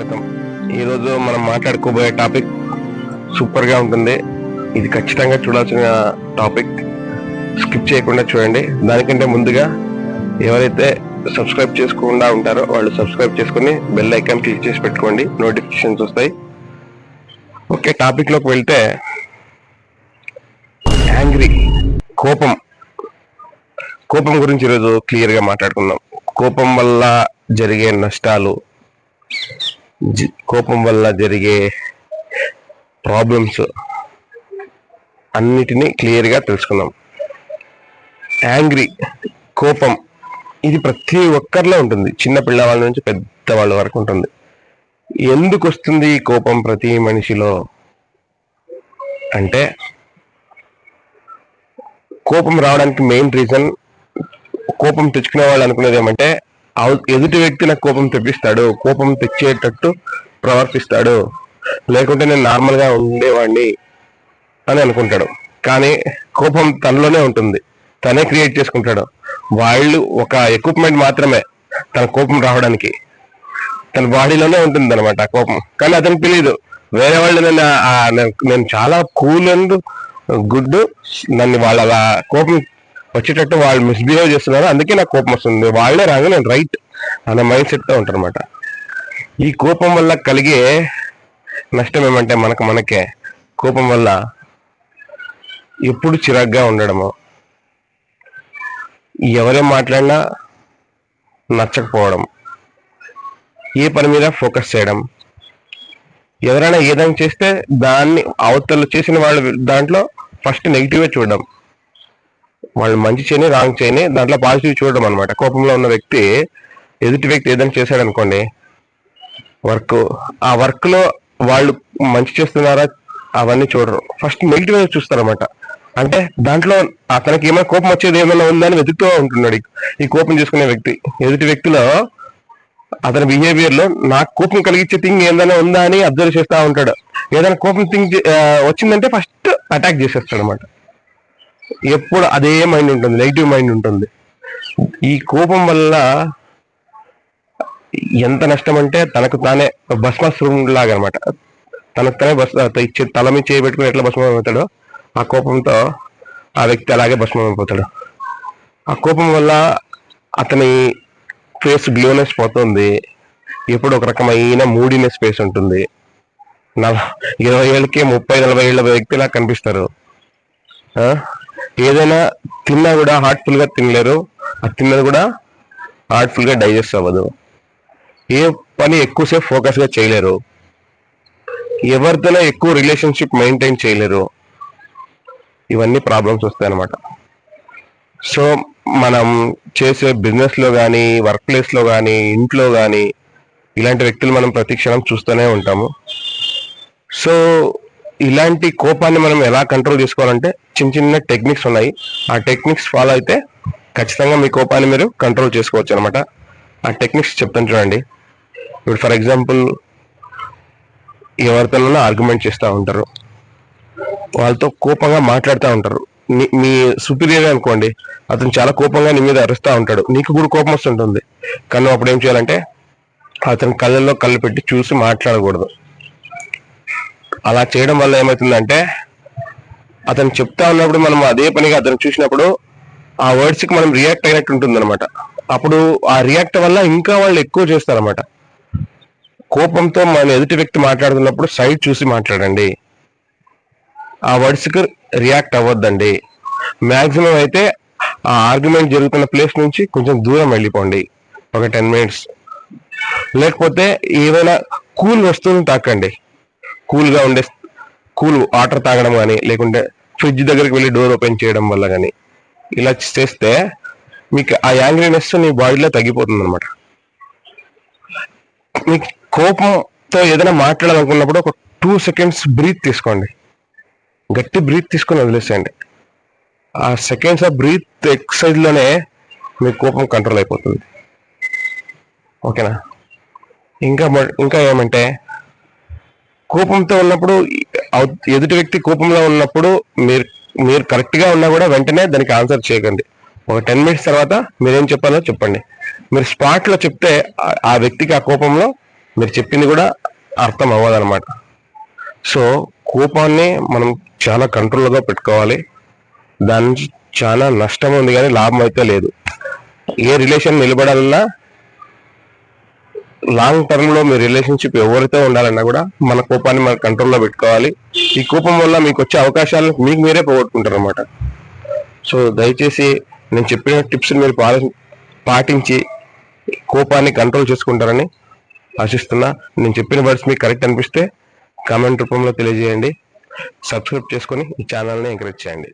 స్వాగతం. ఈరోజు మనం మాట్లాడుకోబోయే టాపిక్ సూపర్ గా ఉంటుంది. ఇది ఖచ్చితంగా చూడాల్సిన టాపిక్, స్కిప్ చేయకుండా చూడండి. దానికంటే ముందుగా ఎవరైతే సబ్స్క్రైబ్ చేసుకోకుండా ఉంటారో వాళ్ళు సబ్స్క్రైబ్ చేసుకుని బెల్ ఐకాన్ క్లిక్ చేసి పెట్టుకోండి, నోటిఫికేషన్స్ వస్తాయి. ఓకే, టాపిక్ లోకి వెళ్తే యాంగ్రీ, కోపం గురించి ఈరోజు క్లియర్ గా మాట్లాడుకుందాం. కోపం వల్ల జరిగే నష్టాలు, కోపం వల్ల జరిగే ప్రాబ్లమ్స్ అన్నిటినీ క్లియర్ గా తెలుసుకుందాం. యాంగ్రీ, కోపం, ఇది ప్రతి ఒక్కరిలో ఉంటుంది. చిన్న పిల్లవాళ్ళ నుంచి పెద్దవాళ్ళ వరకు ఉంటుంది. ఎందుకు వస్తుంది ఈ కోపం ప్రతి మనిషిలో అంటే, కోపం రావడానికి మెయిన్ రీజన్, కోపం తెచ్చుకునే వాళ్ళు అనుకునేది ఏమంటే, ఎదుటి వ్యక్తి నాకు కోపం తెప్పిస్తాడు, కోపం తెచ్చేటట్టు ప్రవర్తిస్తాడు, లేకుంటే నేను నార్మల్ గా ఉండేవాడిని అని అనుకుంటాడు. కానీ కోపం తనలోనే ఉంటుంది, తనే క్రియేట్ చేసుకుంటాడు. వాళ్ళు ఒక ఎక్విప్మెంట్ మాత్రమే తన కోపం రావడానికి. తన బాడీలోనే ఉంటుంది అనమాట ఆ కోపం. కానీ అతనికి తెలియదు, వేరే వాళ్ళు నేను చాలా కూల్ అండ్ గుడ్, నన్ను వాళ్ళ కోపం వచ్చేటట్టు వాళ్ళు మిస్బిహేవ్ చేస్తున్నారు, అందుకే నాకు కోపం వస్తుంది, వాళ్ళే రాగా నేను రైట్ అనే మైండ్ సెట్ తో ఉంటారు అనమాట. ఈ కోపం వల్ల కలిగే నష్టం ఏమంటే, మనకే కోపం వల్ల ఎప్పుడు చిరాగ్గా ఉండడము, ఎవరేం మాట్లాడినా నచ్చకపోవడం, ఏ పని మీద ఫోకస్ చేయడం, ఎవరైనా ఏదైనా చేస్తే దాన్ని అవతల చేసిన వాళ్ళ దాంట్లో ఫస్ట్ నెగిటివ్గా చూడడం, వాళ్ళు మంచి చేయని రాంగ్ చేయని దాంట్లో పాజిటివ్ చూడడం అనమాట. కోపంలో ఉన్న వ్యక్తి, ఎదుటి వ్యక్తి ఏదైనా చేశాడు అనుకోండి, ఆ వర్క్ లో వాళ్ళు మంచి చేస్తున్నారా అవన్నీ చూడరు, ఫస్ట్ నెగిటివ్ గా చూస్తారనమాట. అంటే దాంట్లో అతనికి ఏమైనా కోపం వచ్చేది ఏమైనా ఉందని వెతుకుతూ ఉంటున్నాడు ఈ కోపం చేసుకునే వ్యక్తి. ఎదుటి వ్యక్తిలో అతని బిహేవియర్ లో నాకు కోపం కలిగించే థింగ్ ఏదైనా ఉందా అని అబ్జర్వ్ చేస్తూ ఉంటాడు. ఏదైనా కోపం థింగ్ వచ్చిందంటే ఫస్ట్ అటాక్ చేసేస్తాడు అనమాట. ఎప్పుడు అదే మైండ్ ఉంటుంది, నెగిటివ్ మైండ్ ఉంటుంది. ఈ కోపం వల్ల ఎంత నష్టం అంటే, తనకు తానే భస్మాసురం లాగా అనమాట. తనకు తానే తల మీద చేయబెట్టుకుని ఎట్లా భస్మం అవుతాడో, ఆ కోపంతో ఆ వ్యక్తి అలాగే భస్మం అయిపోతాడు. ఆ కోపం వల్ల అతని ఫేస్ గ్లోనెస్ పోతుంది, ఎప్పుడు ఒక రకమైన మూడీనెస్ ఫేస్ ఉంటుంది. 20 ఏళ్ళకి 30-40 ఏళ్ళ వ్యక్తిలా కనిపిస్తారు. ఏదైనా తిన్నా కూడా హార్ట్ఫుల్ గా తినలేరు, అది తిన్నది కూడా హార్ట్ఫుల్ గా డైజెస్ట్ అవ్వదు, ఏ పని ఎక్కువసేపు ఫోకస్ గా చేయలేరు, ఎవరితోనో ఎక్కువ రిలేషన్షిప్ మెయింటైన్ చేయలేరు. ఇవన్నీ ప్రాబ్లమ్స్ వస్తాయి అన్నమాట. సో మనం చేసే బిజినెస్ లో కానీ, వర్క్ ప్లేస్ లో కానీ, ఇంట్లో కానీ ఇలాంటి వ్యక్తులు మనం ప్రతి క్షణం చూస్తూనే ఉంటాము. సో ఇలాంటి కోపాన్ని మనం ఎలా కంట్రోల్ చేసుకోవాలంటే, చిన్న చిన్న టెక్నిక్స్ ఉన్నాయి. ఆ టెక్నిక్స్ ఫాలో అయితే ఖచ్చితంగా మీ కోపాన్ని మీరు కంట్రోల్ చేసుకోవచ్చు అనమాట. ఆ టెక్నిక్స్ చెప్తాను చూడండి. ఇప్పుడు ఫర్ ఎగ్జాంపుల్, ఎవరితోనైనా ఆర్గ్యుమెంట్ చేస్తూ ఉంటారు, వాళ్ళతో కోపంగా మాట్లాడుతూ ఉంటారు. మీ సుపీరియర్ అనుకోండి, అతను చాలా కోపంగా నీ మీద అరుస్తూ ఉంటాడు, నీకు కూడా కోపం వస్తుంటుంది. కానీ అప్పుడు ఏం చేయాలంటే, అతని కళ్ళల్లో కళ్ళు పెట్టి చూసి మాట్లాడకూడదు. అలా చేయడం వల్ల ఏమవుతుందంటే, అతను చెప్తా ఉన్నప్పుడు మనం అదే పనిగా అతను చూసినప్పుడు ఆ వర్డ్స్ కి మనం రియాక్ట్ అయినట్టు ఉంటుంది అనమాట. అప్పుడు ఆ రియాక్ట్ వల్ల ఇంకా వాళ్ళు ఎక్కువ చేస్తారనమాట. కోపంతో మన ఎదుటి వ్యక్తి మాట్లాడుతున్నప్పుడు సైడ్ చూసి మాట్లాడండి, ఆ వర్డ్స్ కి రియాక్ట్ అవ్వద్దండి. మాక్సిమం అయితే ఆ ఆర్గ్యుమెంట్ జరుగుతున్న ప్లేస్ నుంచి కొంచెం దూరం వెళ్ళిపోండి, ఒక 10 minutes. లేకపోతే ఏవైనా కూల్ వస్తువులను తాకండి, కూల్ వాటర్ తాగడం కానీ, లేకుంటే ఫ్రిడ్జ్ దగ్గరికి వెళ్ళి డోర్ ఓపెన్ చేయడం వల్ల కానీ, ఇలా చేస్తే మీకు ఆ యాంగ్రీనెస్ మీ బాడీలో తగ్గిపోతుంది అనమాట. మీకు కోపంతో ఏదైనా మాట్లాడాలనుకున్నప్పుడు ఒక 2 seconds బ్రీత్ తీసుకోండి, గట్టి బ్రీత్ తీసుకొని వదిలేసేయండి. ఆ సెకండ్స్ ఆఫ్ బ్రీత్ ఎక్సర్సైజ్ లోనే మీ కోపం కంట్రోల్ అయిపోతుంది. ఓకేనా? ఇంకా ఏమంటే, కోపంతో ఉన్నప్పుడు, ఎదుటి వ్యక్తి కోపంలో ఉన్నప్పుడు మీరు కరెక్ట్ గా ఉన్నా కూడా వెంటనే దానికి ఆన్సర్ చేయకండి. ఒక 10 minutes తర్వాత మీరేం చెప్పాలో చెప్పండి. మీరు స్పాట్ లో చెప్తే ఆ వ్యక్తికి ఆ కోపంలో మీరు చెప్పింది కూడా అర్థం అవ్వదన్నమాట. సో కోపాన్ని మనం చాలా కంట్రోల్గా పెట్టుకోవాలి. దాని నుంచి చాలా నష్టం ఉంది కానీ లాభం అయితే లేదు. ఏ రిలేషన్ నిలబడాలన్నా లాంగ్ టర్మ్ లో మీ రిలేషన్షిప్ ఎవరితో ఉండాలన్నా కూడా మన కోపాన్ని మన కంట్రోల్లో పెట్టుకోవాలి. ఈ కోపం వల్ల మీకు వచ్చే అవకాశాలను మీకు మీరే పోగొట్టుకుంటారు అనమాట. సో దయచేసి నేను చెప్పిన టిప్స్ మీరు పాటించి కోపాన్ని కంట్రోల్ చేసుకుంటారని ఆశిస్తున్నా. నేను చెప్పిన వర్డ్స్ మీకు కరెక్ట్ అనిపిస్తే కామెంట్ రూపంలో తెలియజేయండి. సబ్స్క్రైబ్ చేసుకొని ఈ ఛానల్ని ఎంకరేజ్ చేయండి.